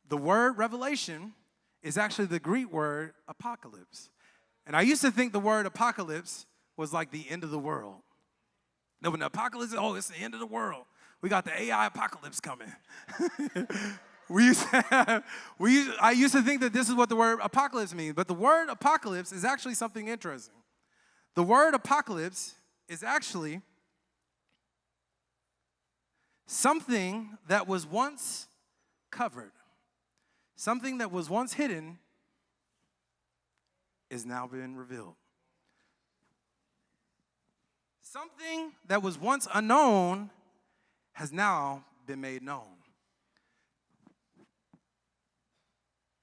The word revelation is actually the Greek word apocalypse. And I used to think the word apocalypse was like the end of the world. That when the apocalypse, it's the end of the world. We got the AI apocalypse coming. I used to think that this is what the word apocalypse means, but the word apocalypse is actually something interesting. The word apocalypse is actually something that was once covered. Something that was once hidden is now being revealed. Something that was once unknown has now been made known.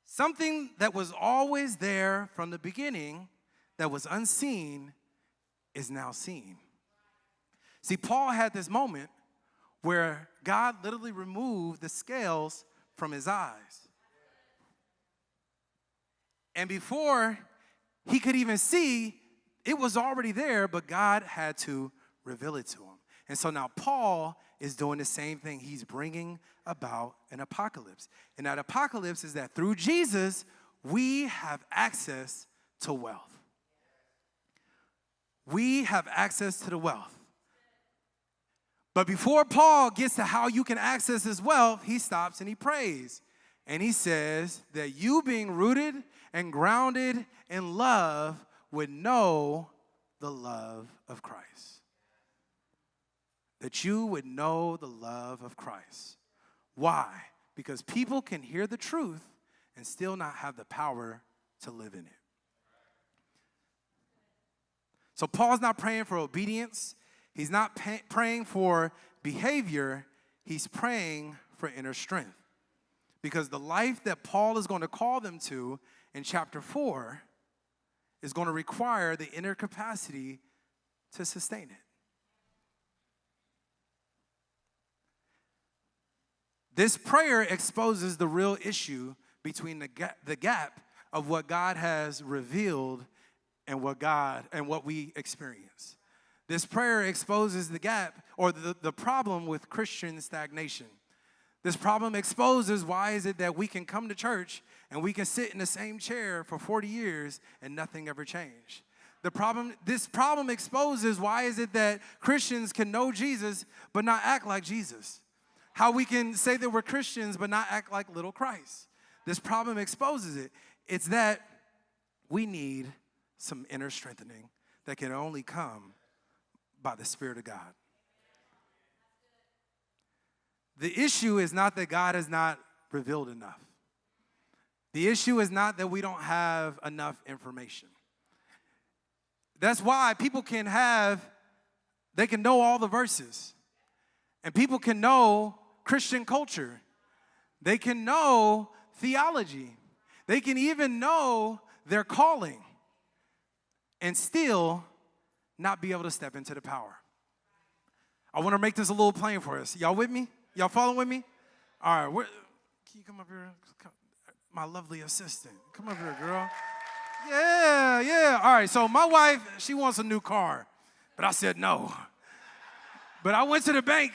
Something that was always there from the beginning, that was unseen, is now seen. See, Paul had this moment where God literally removed the scales from his eyes. And before he could even see, it was already there, but God had to reveal it to him. And so now Paul is doing the same thing. He's bringing about an apocalypse. And that apocalypse is that through Jesus, we have access to wealth. We have access to the wealth. But before Paul gets to how you can access this wealth, he stops and he prays. And he says that you being rooted and grounded in love would know the love of Christ. That you would know the love of Christ. Why? Because people can hear the truth and still not have the power to live in it. So Paul's not praying for obedience. He's not praying for behavior. He's praying for inner strength. Because the life that Paul is going to call them to in chapter 4 is going to require the inner capacity to sustain it. This prayer exposes the real issue between the gap of what God has revealed and what we experience. This prayer exposes the gap or the problem with Christian stagnation. This problem exposes why is it that we can come to church and we can sit in the same chair for 40 years and nothing ever changed. This problem exposes why is it that Christians can know Jesus but not act like Jesus. How we can say that we're Christians but not act like little Christ. This problem exposes it. It's that we need some inner strengthening that can only come by the Spirit of God. The issue is not that God has not revealed enough. The issue is not that we don't have enough information. That's why people they can know all the verses. And people can know Christian culture. They can know theology. They can even know their calling and still not be able to step into the power. I want to make this a little plain for us. Y'all with me? Y'all following with me? All right. Can you come up here? My lovely assistant. Come up here, girl. Yeah. All right, so my wife, she wants a new car. But I said no. But I went to the bank,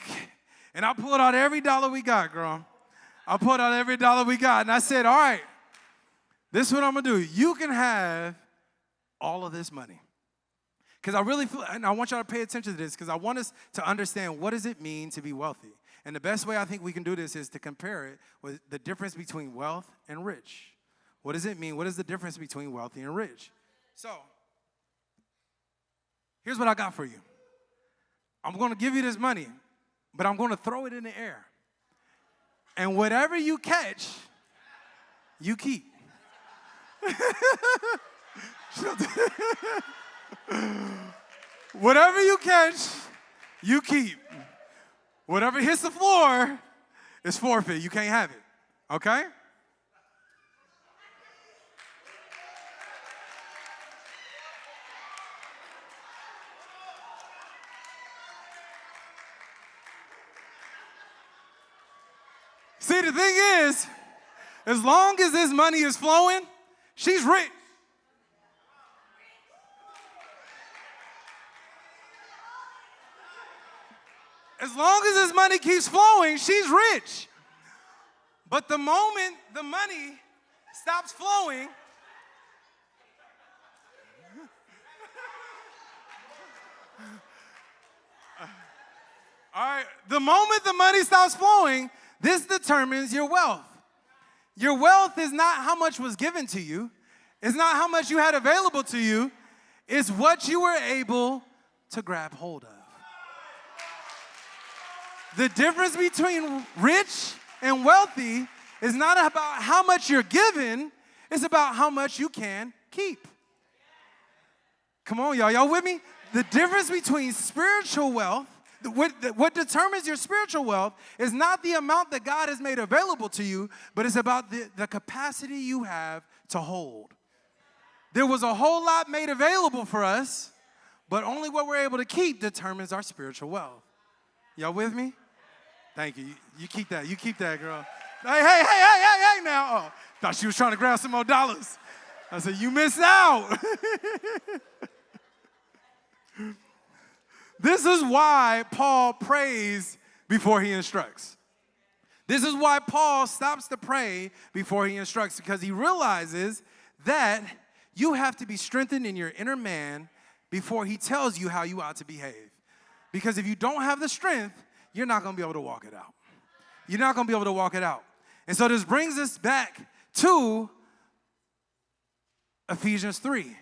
and I pulled out every dollar we got, girl. I pulled out every dollar we got, and I said, all right, this is what I'm going to do. You can have all of this money. Because I really feel, and I want y'all to pay attention to this, because I want us to understand what does it mean to be wealthy. And the best way I think we can do this is to compare it with the difference between wealth and rich. What does it mean? What is the difference between wealthy and rich? So, here's what I got for you. I'm going to give you this money, but I'm going to throw it in the air. And whatever you catch, you keep. Whatever you catch, you keep. Whatever hits the floor is forfeit. You can't have it. Okay? See, the thing is, as long as this money is flowing, she's rich. As long as this money keeps flowing, she's rich. But the moment the money stops flowing, all right, the moment the money stops flowing, this determines your wealth. Your wealth is not how much was given to you. It's not how much you had available to you. It's what you were able to grab hold of. The difference between rich and wealthy is not about how much you're given. It's about how much you can keep. Come on, y'all. Y'all with me? The difference between spiritual wealth, what determines your spiritual wealth is not the amount that God has made available to you, but it's about the capacity you have to hold. There was a whole lot made available for us, but only what we're able to keep determines our spiritual wealth. Y'all with me? Thank you. You keep that. You keep that, girl. Hey now. Oh, thought she was trying to grab some more dollars. I said, you missed out. This is why Paul prays before he instructs. This is why Paul stops to pray before he instructs, because he realizes that you have to be strengthened in your inner man before he tells you how you ought to behave. Because if you don't have the strength, you're not going to be able to walk it out. You're not going to be able to walk it out. And so this brings us back to Ephesians 3,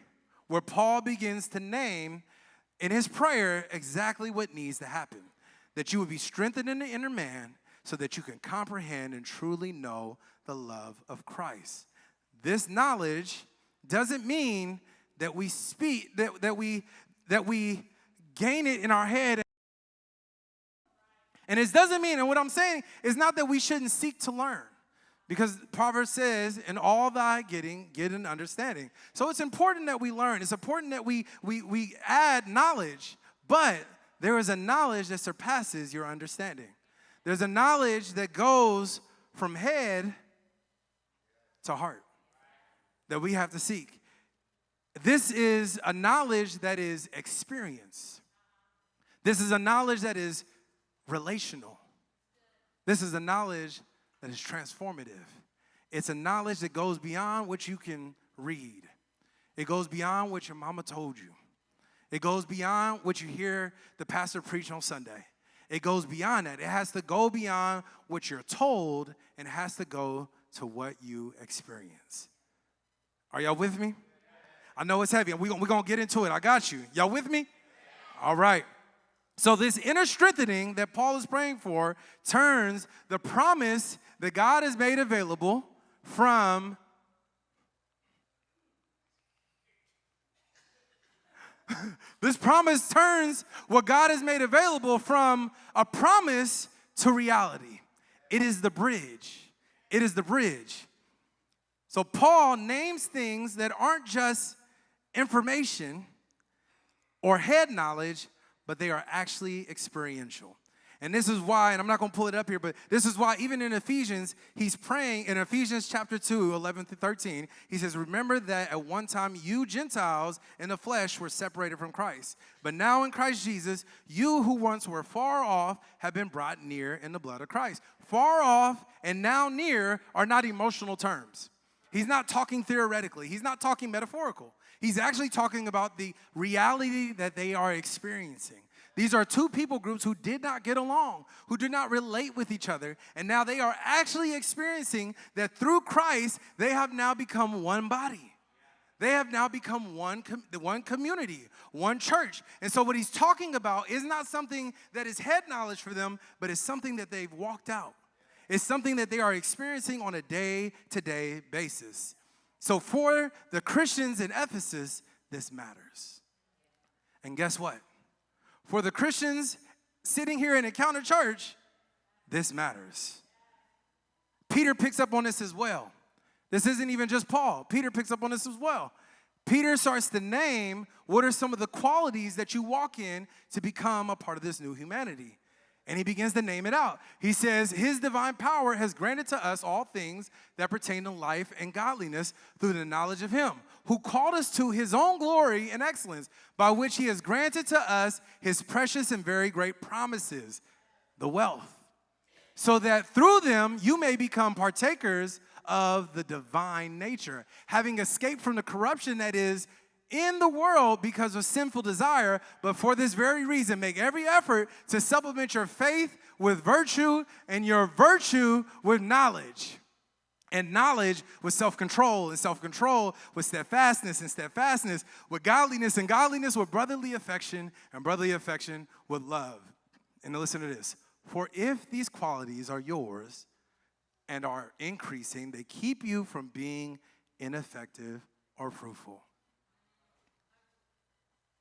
where Paul begins to name in his prayer exactly what needs to happen. That you would be strengthened in the inner man so that you can comprehend and truly know the love of Christ. This knowledge doesn't mean that we speak, that we gain it in our head. And it doesn't mean, and what I'm saying is not that we shouldn't seek to learn. Because Proverbs says, in all thy getting, get an understanding. So it's important that we learn. It's important that we add knowledge. But there is a knowledge that surpasses your understanding. There's a knowledge that goes from head to heart that we have to seek. This is a knowledge that is experience. This is a knowledge that is relational. This is a knowledge that is transformative. It's a knowledge that goes beyond what you can read. It goes beyond what your mama told you. It goes beyond what you hear the pastor preach on Sunday. It goes beyond that. It has to go beyond what you're told, and it has to go to what you experience. Are y'all with me? I know it's heavy, and we're going to get into it. I got you. Y'all with me? All right. So this inner strengthening that Paul is praying for turns the promise that God has made available from this promise turns what God has made available from a promise to reality. It is the bridge. It is the bridge. So Paul names things that aren't just information or head knowledge, but they are actually experiential. And this is why, and I'm not going to pull it up here, but this is why even in Ephesians, he's praying in Ephesians chapter 2, 11 through 13, he says, remember that at one time you Gentiles in the flesh were separated from Christ. But now in Christ Jesus, you who once were far off have been brought near in the blood of Christ. Far off and now near are not emotional terms. He's not talking theoretically. He's not talking metaphorical. He's actually talking about the reality that they are experiencing. These are two people groups who did not get along, who did not relate with each other, and now they are actually experiencing that through Christ, they have now become one body. They have now become one community, one church. And so what he's talking about is not something that is head knowledge for them, but it's something that they've walked out. It's something that they are experiencing on a day-to-day basis. So for the Christians in Ephesus, this matters. And guess what? For the Christians sitting here in Encounter Church, this matters. Peter picks up on this as well. This isn't even just Paul. Peter picks up on this as well. Peter starts to name what are some of the qualities that you walk in to become a part of this new humanity. And he begins to name it out. He says, his divine power has granted to us all things that pertain to life and godliness through the knowledge of him, who called us to his own glory and excellence, by which he has granted to us his precious and very great promises, the wealth. so that through them you may become partakers of the divine nature, having escaped from the corruption that is in the world because of sinful desire, but for this very reason, make every effort to supplement your faith with virtue and your virtue with knowledge. And knowledge with self-control, and self-control with steadfastness, and steadfastness with godliness, and godliness with brotherly affection, and brotherly affection with love. And now listen to this. For if these qualities are yours and are increasing, they keep you from being ineffective or fruitful.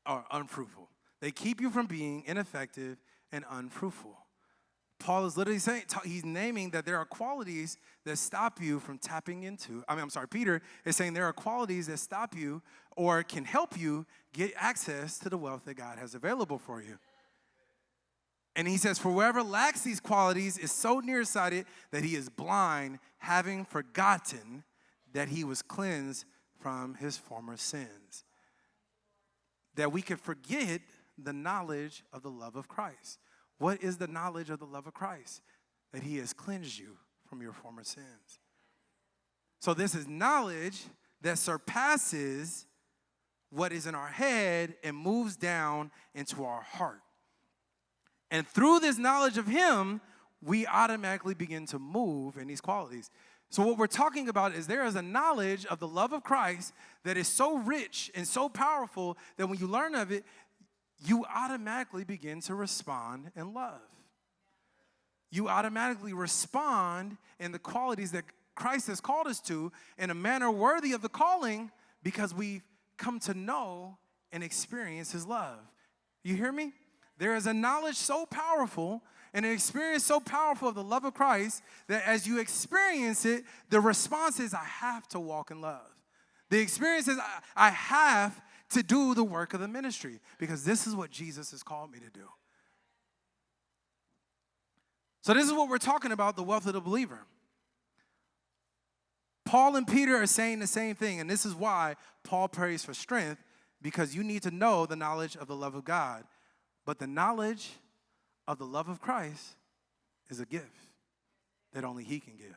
Or unfruitful. They keep you from being ineffective and unfruitful. Paul is literally saying, he's naming that there are qualities that stop you from tapping into. Peter is saying there are qualities that stop you or can help you get access to the wealth that God has available for you. And he says, for whoever lacks these qualities is so nearsighted that he is blind, having forgotten that he was cleansed from his former sins. That we could forget the knowledge of the love of Christ. What is the knowledge of the love of Christ? That he has cleansed you from your former sins. So this is knowledge that surpasses what is in our head and moves down into our heart. And through this knowledge of him, we automatically begin to move in these qualities. So what we're talking about is there is a knowledge of the love of Christ that is so rich and so powerful that when you learn of it, you automatically begin to respond in love. You automatically respond in the qualities that Christ has called us to in a manner worthy of the calling because we've come to know and experience his love. You hear me? There is a knowledge so powerful and an experience so powerful of the love of Christ that as you experience it, the response is, I have to walk in love. The experience is, I have to do the work of the ministry because this is what Jesus has called me to do. So this is what we're talking about, the wealth of the believer. Paul and Peter are saying the same thing, and this is why Paul prays for strength, because you need to know the knowledge of the love of God. But the knowledge of the love of Christ is a gift that only he can give.